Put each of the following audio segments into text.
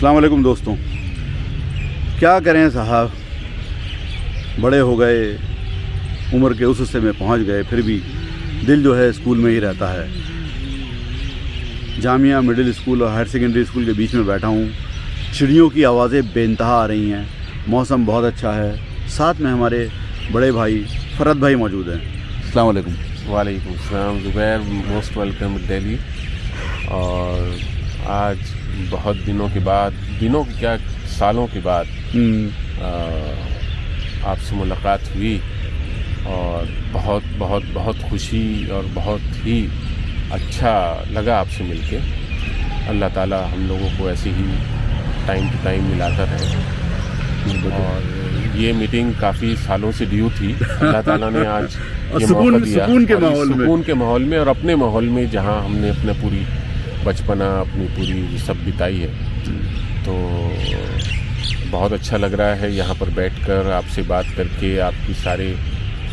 السلام علیکم دوستوں. کیا کریں صاحب, بڑے ہو گئے, عمر کے اس حصے میں پہنچ گئے, پھر بھی دل جو ہے اسکول میں ہی رہتا ہے. جامعہ مڈل اسکول اور ہائر سیکنڈری اسکول کے بیچ میں بیٹھا ہوں. چڑیوں کی آوازیں بے انتہا آ رہی ہیں. موسم بہت اچھا ہے. ساتھ میں ہمارے بڑے بھائی فرد بھائی موجود ہیں. السلام علیکم. وعلیکم السلام زبیر, موسٹ ویلکم دہلی. اور آج بہت دنوں کے بعد, سالوں کے بعد آپ سے ملاقات ہوئی اور بہت بہت بہت خوشی اور بہت ہی اچھا لگا آپ سے مل کے. اللہ تعالیٰ ہم لوگوں کو ایسے ہی ٹائم ٹو ٹائم ملاتا رہے. اور یہ میٹنگ کافی سالوں سے ڈیو تھی. اللہ تعالیٰ نے آج یہ موقع دیا سکون کے ماحول میں اور اپنے ماحول میں, جہاں ہم نے اپنا پوری بچپنا اپنی پوری سب بتائی ہے. تو بہت اچھا لگ رہا ہے یہاں پر بیٹھ کر آپ سے بات کر کے. آپ کی سارے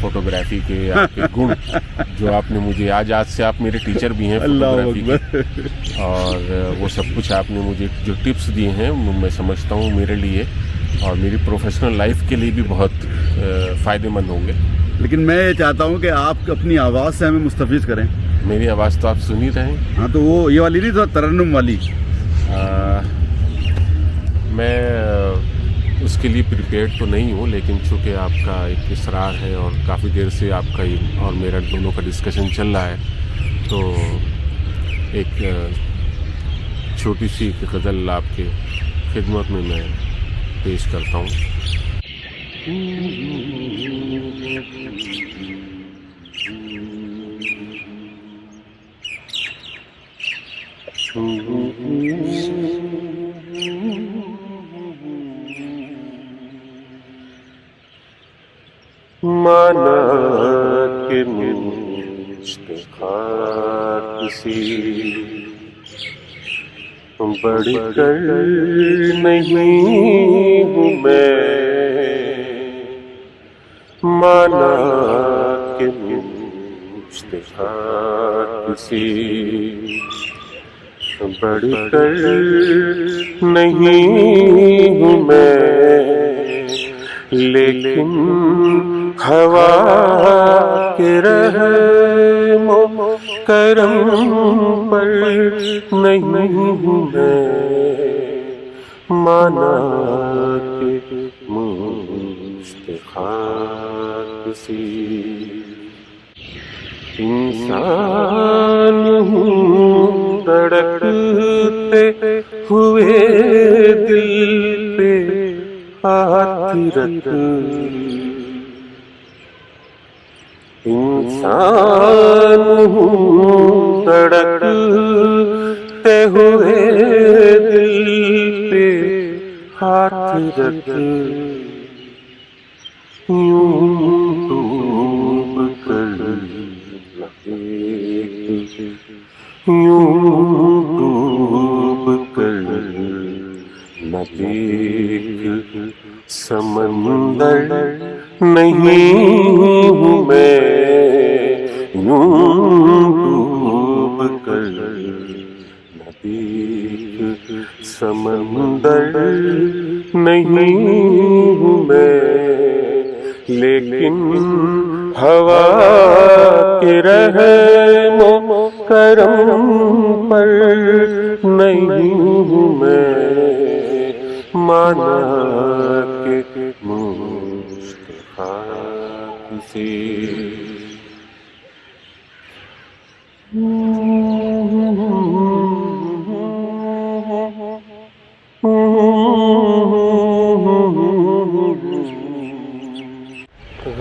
فوٹوگرافی کے آپ کے گن جو آپ نے مجھے آج سے آپ میرے ٹیچر بھی ہیں فوٹوگرافی کے, اور وہ سب کچھ آپ نے مجھے جو ٹپس دیے ہیں میں سمجھتا ہوں میرے لیے اور میری پروفیشنل لائف کے لیے بھی بہت فائدہ مند ہوں گے. لیکن میں یہ چاہتا ہوں کہ آپ اپنی آواز سے ہمیں مستفیض کریں. میری آواز تو آپ سن ہی رہے ہیں. ہاں تو وہ یہ والی نہیں, تھوڑا ترنم والی. میں اس کے لیے پریپیئرڈ تو نہیں ہوں, لیکن چونکہ آپ کا ایک اصرار ہے اور کافی دیر سے آپ کا اور میرا دونوں کا ڈسکشن چل رہا ہے, تو ایک چھوٹی سی غزل آپ کے خدمت میں پیش کرتا ہوں. مانا کہ مجھ خاک سی بڑھ کر نہیں ہوں میں, مانا کہ مجھ خاک سی بڑھ کر نہیں ہوں میں, لیکن ہوا کے رحم و کرم پر نہیں ہوں میں, مانا کہ مجھ خاک سی. انسان ہوں دھڑکتے ہوئے دل پہ ہاتھ رکھ, انسان ہوں دھڑکتے ہوئے دل پہ ہاتھ رکھ, یوں ڈوب کر یوں ڈوب کر نہ دیکھ سمندر نہیں ہوں میں, یوں ڈوب کر نہ دیکھ سمندر نہیں ہوں میں, لیکن ہوا کے رحم و کرم پر نہیں ہوں میں, مانا کہ مجھ خاک سی.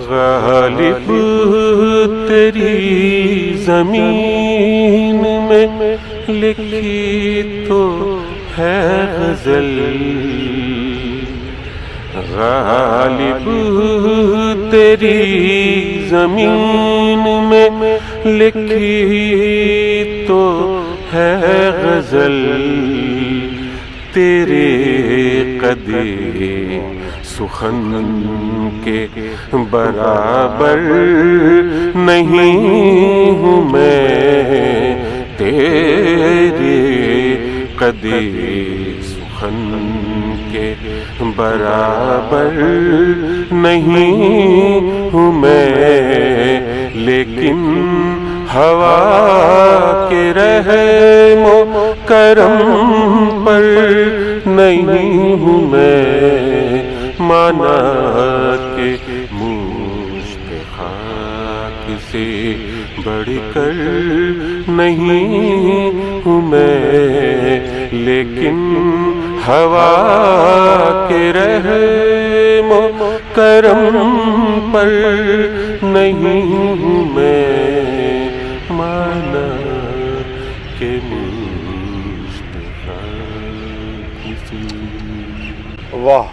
غالب تیری زمین میں لکھی تو ہے غزل, غالب تیری زمین میں لکھی تو ہے غزل, تیرے قدِ سخن کے برابر نہیں ہوں میں, تیرے قدِ سخن کے برابر نہیں ہوں میں، لیکن ہوا کے رحم و کرم پر نہیں ہوں میں، مانا کہ مشت خاک سے بڑھ کر نہیں ہوں میں، لیکن ہوا کے رحم و کرم پر نہیں ہوں میں، مانا کہ مشت خاک سے۔ واہ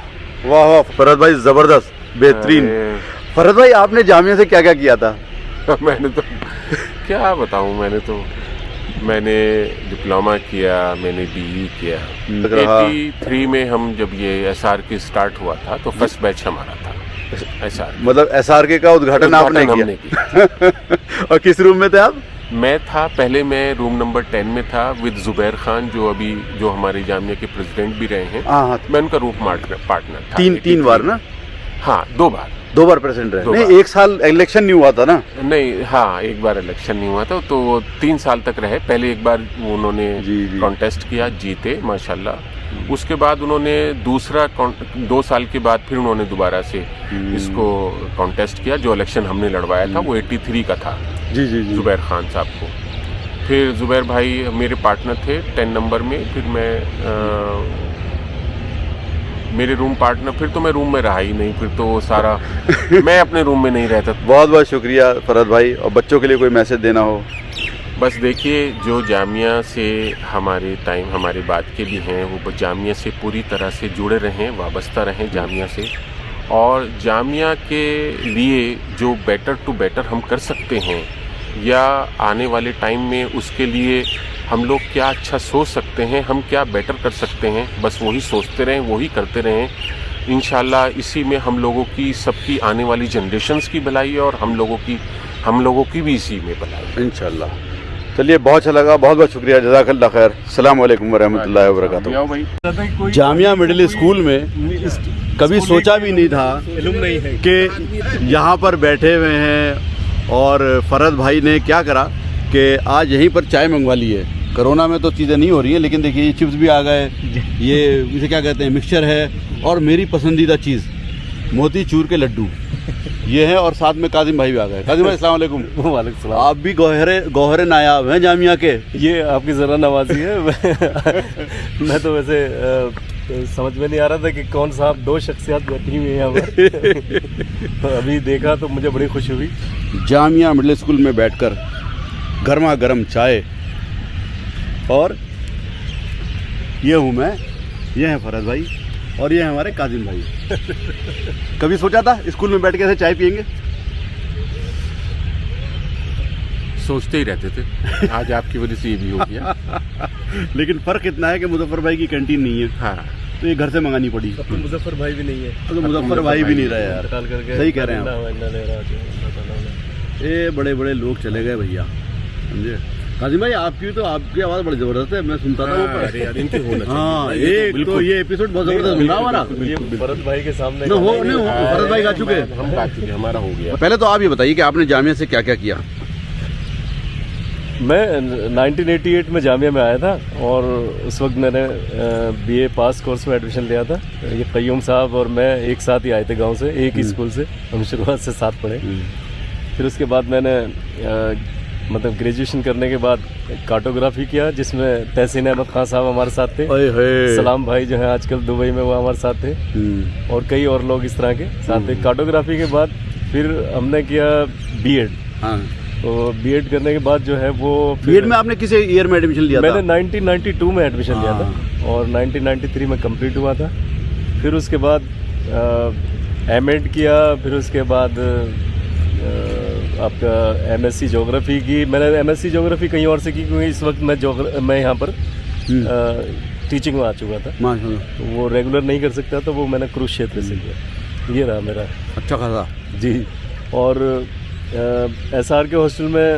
واہ واہ فرحت بھائی، زبردست، بہترین۔ فرحت بھائی آپ نے جامعہ سے کیا کیا کیا تھا؟ میں نے تو کیا بتاؤں، میں نے ڈپلوما کیا، میں نے بی ای کیا۔ 83 میں ہم جب یہ ایس آر کے اسٹارٹ ہوا تھا تو فرسٹ بیچ ہمارا تھا ایس آر، مطلب ایس آر کے کا ادگھاٹن آپ نے کیا؟ اور کس روم میں تھے آپ؟ میں تھا پہلے، میں روم نمبر 10 میں تھا ود زبیر خان، جو ہمارے جامعہ کے پریزیڈنٹ بھی رہے ہیں۔ ہاں، میں ان کا روم پارٹنر تھا۔ تین بار نا؟ ہاں، دو بار پریزیڈنٹ رہے۔ نہیں، ایک سال الیکشن نہیں ہوا تھا نا؟ نہیں، ہاں، ایک بار الیکشن نہیں ہوا تھا، تو وہ 3 سال تک رہے۔ پہلے ایک بار انہوں نے کانٹیسٹ کیا، جیتے ماشاءاللہ۔ اس کے بعد انہوں نے دوسرا 2 سال کے بعد پھر انہوں نے دوبارہ سے اس کو کانٹیسٹ کیا۔ جو الیکشن ہم نے لڑوایا تھا وہ 83 کا تھا، زبیر خان صاحب کو۔ پھر زبیر بھائی میرے پارٹنر تھے 10 نمبر میں۔ پھر میرے روم پارٹنر، پھر تو میں روم میں رہا ہی نہیں، پھر تو وہ سارا میں اپنے روم میں نہیں رہتا۔ بہت بہت شکریہ فرحت بھائی۔ اور بچوں کے لیے کوئی میسج دینا ہو؟ بس دیکھیے، جو جامعہ سے ہمارے بات کے بھی ہیں، وہ جامعہ سے پوری طرح سے جڑے رہیں، وابستہ رہیں جامعہ سے، اور جامعہ کے لیے جو بیٹر ٹو بیٹر ہم کر سکتے ہیں، یا آنے والے ٹائم میں اس کے لیے ہم لوگ کیا اچھا سوچ سکتے ہیں، ہم کیا بیٹر کر سکتے ہیں، بس وہی سوچتے رہیں، وہی کرتے رہیں۔ انشاءاللہ اسی میں ہم لوگوں کی، سب کی آنے والی جنریشنز کی بھلائی ہے، اور ہم لوگوں کی بھی اسی میں بھلائی ہے انشاءاللہ۔ چلیے، بہت اچھا لگا، بہت بہت شکریہ، جزاک اللہ خیر۔ السلام علیکم ورحمۃ اللہ وبرکاتہ۔ جامعہ مڈل اسکول میں کبھی سوچا بھی نہیں تھا کہ یہاں پر بیٹھے ہوئے ہیں، اور فرحت بھائی نے کیا کرا کہ آج یہیں پر چائے منگوا لی ہے۔ کرونا میں تو چیزیں نہیں ہو رہی ہیں، لیکن دیکھیے یہ چپس بھی آ گئے، یہ اسے کیا کہتے ہیں، مکسچر ہے، اور میری پسندیدہ چیز موتی چور کے لڈو یہ ہے، اور ساتھ میں کاظم بھائی بھی آ گئے۔ کاظم بھائی السلام علیکم۔ وعلیکم السلام۔ آپ بھی گوہر نایاب ہیں جامعہ کے۔ یہ آپ کی ذرا نوازی ہے۔ میں تو ویسے سمجھ میں نہیں آ رہا تھا کہ کون صاحب 2 شخصیات بیٹھی ہوئی ہیں یہاں پر۔ ابھی دیکھا تو مجھے بڑی خوشی ہوئی۔ جامعہ مڈل اسکول میں بیٹھ کر گرما گرم چائے، اور یہ ہوں میں، یہ ہیں فرحت بھائی، اور یہ ہیں ہمارے کاظم بھائی۔ کبھی سوچا تھا اسکول میں بیٹھ کے ایسے چائے پیئیں گے؟ سوچتے ہی رہتے تھے، آج آپ کی وجہ سے یہ بھی ہو گیا۔ لیکن فرق اتنا ہے کہ مظفر بھائی کی کینٹین نہیں ہے، ہاں، تو یہ گھر سے منگانی پڑی۔ اب تو مظفر بھائی بھی نہیں ہے، تو مظفر بھائی بھی نہیں رہے یار، انتقال کر کے۔ صحیح کہہ رہے ہیں آپ۔ یہ بڑے بڑے لوگ چلے گئے بھیا، سمجھے؟ کاظم بھائی آپ کی آواز بڑی زبردست ہے، میں سنتا تھا اوپر۔ ہاں، ایک تو یہ ایپیسوڈ بہت زبردست ملا ہمارا۔ فرحت بھائی کے سامنے فرحت بھائی گا چکے، ہم گا چکے، ہمارا ہو گیا۔ پہلے تو آپ یہ بتائیے کہ آپ نے جامعہ سے کیا کیا کیا؟ میں 1988 میں جامعہ میں آیا تھا، اور اس وقت میں نے بی اے پاس کورس میں ایڈمیشن لیا تھا۔ یہ قیوم صاحب اور میں ایک ساتھ ہی آئے تھے گاؤں سے، ایک ہی اسکول سے، ہم شروعات سے ساتھ پڑھے۔ پھر اس کے بعد میں نے مطلب گریجویشن کرنے کے بعد کارٹوگرافی کیا، جس میں تحسین احمد خان صاحب ہمارے ساتھ تھے، سلام بھائی جو ہیں آج کل دبئی میں، وہ ہمارے ساتھ تھے، اور کئی اور لوگ اس طرح کے ساتھ تھے۔ کارٹوگرافی کے بعد پھر ہم نے کیا بی ایڈ۔ تو بی ایڈ کرنے کے بعد جو ہے وہ بی ایڈ میں آپ نے کس ایئر میں ایڈمیشن لیا تھا؟ میں نے 1992 میں ایڈمیشن لیا تھا، اور 1993 میں کمپلیٹ ہوا تھا۔ پھر اس کے بعد ایم ایڈ کیا، پھر اس کے بعد آپ کا ایم ایس سی جغرافی کی۔ میں نے ایم ایس سی جغرافی کہیں اور سے کی، کیونکہ اس وقت میں یہاں پر ٹیچنگ میں آ چکا تھا، تو وہ ریگولر نہیں کر سکتا، تو وہ میں نے کروز چھیتر سے کیا۔ یہ رہا میرا اچھا خاصا۔ جی، اور ایس آر کے ہاسٹل میں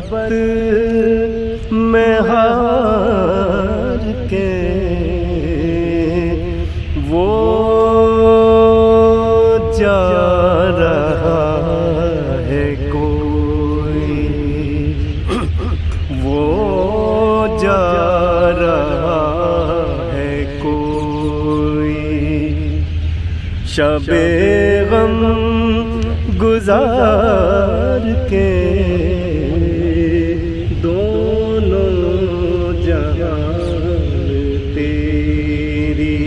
محبت میں ہار کے وہ جا رہا ہے کوئی، وہ جا رہا ہے کوئی، شب غم گزار کے دونوں جہان تیری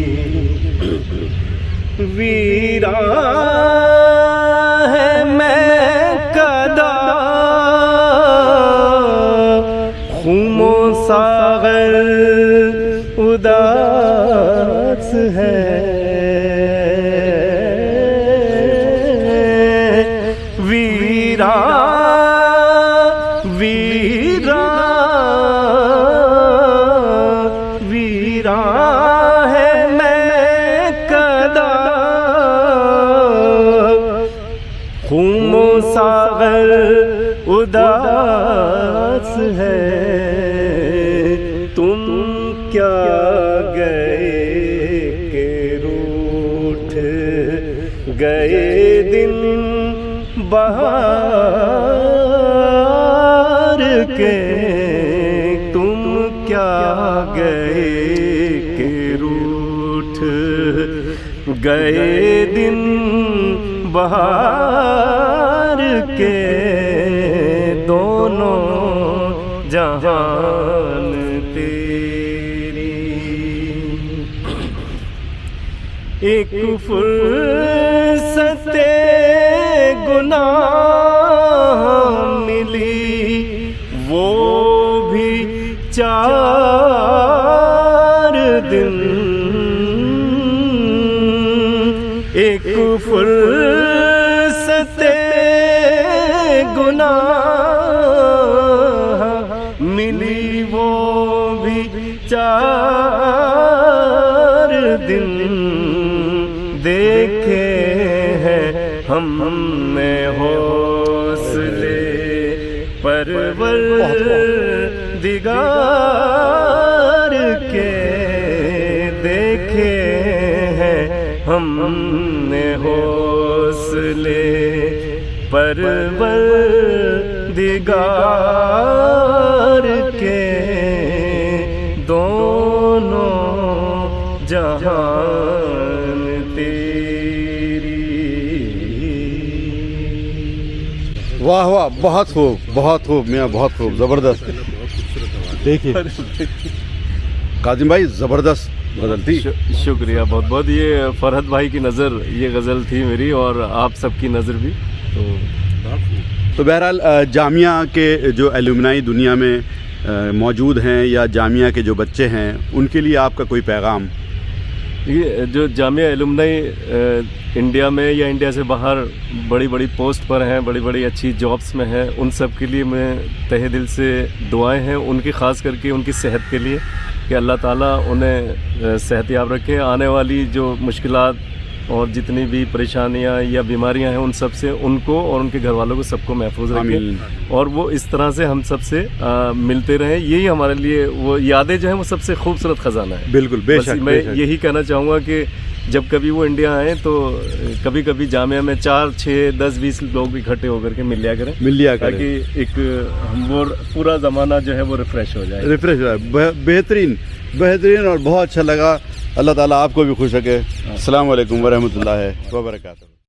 ویران ہے میں کدا خم و ساغر اداس ہے، ویران ہے میں کدا خم و ساغر اداس ہے، تم کیا گئے کہ روٹھ گئے دن بہار کے، تم کیا گئے کہ روٹھ گئے دن بہار کے، دونوں جہان تیری ایک فرصت گناہ ملی، وہ بھی 4 دن، ایک فرصت گناہ ملی، وہ بھی 4 دن، دیکھے ہیں ہم نے حوصلے پروردگار کے، دیکھے ہیں ہم نے حوصلے پروردگار کے، دونوں جہان تیری۔ واہ واہ، بہت خوب، بہت خوب میاں، بہت خوب، زبردست۔ دیکھیے قاسم بھائی، زبردست غزل تھی۔ شکریہ بہت بہت۔ یہ فرحت بھائی کی نظر یہ غزل تھی میری، اور آپ سب کی نظر بھی۔ تو بہرحال جامعہ کے جو ایلومنائی دنیا میں موجود ہیں یا جامعہ کے جو بچے ہیں، ان کے لیے آپ کا کوئی پیغام؟ یہ جو جامعہ ایلومنائی انڈیا میں یا انڈیا سے باہر بڑی بڑی پوسٹ پر ہیں، بڑی بڑی اچھی جابس میں ہیں، ان سب کے لیے میں تہہ دل سے دعائیں ہیں ان کی، خاص کر کے ان کی صحت کے لیے، کہ اللہ تعالیٰ انہیں صحت یاب رکھے، آنے والی جو مشکلات اور جتنی بھی پریشانیاں یا بیماریاں ہیں ان سب سے ان کو اور ان کے گھر والوں کو سب کو محفوظ رکھے، اور وہ اس طرح سے ہم سب سے ملتے رہیں۔ یہی ہمارے لیے وہ یادیں جو ہیں وہ سب سے خوبصورت خزانہ ہے۔ بالکل، بے شک۔ میں یہی کہنا چاہوں گا کہ جب کبھی وہ انڈیا آئیں تو کبھی کبھی جامعہ میں 4 6 10 20 لوگ اکٹھے ہو کر کے مل لیا کریں، تاکہ ایک وہ پورا زمانہ جو ہے وہ ریفریش ہو جائے۔ بہترین بہترین، اور بہت اچھا لگا۔ اللہ تعالیٰ آپ کو بھی خوش رکھے۔ السلام علیکم ورحمۃ اللہ وبرکاتہ۔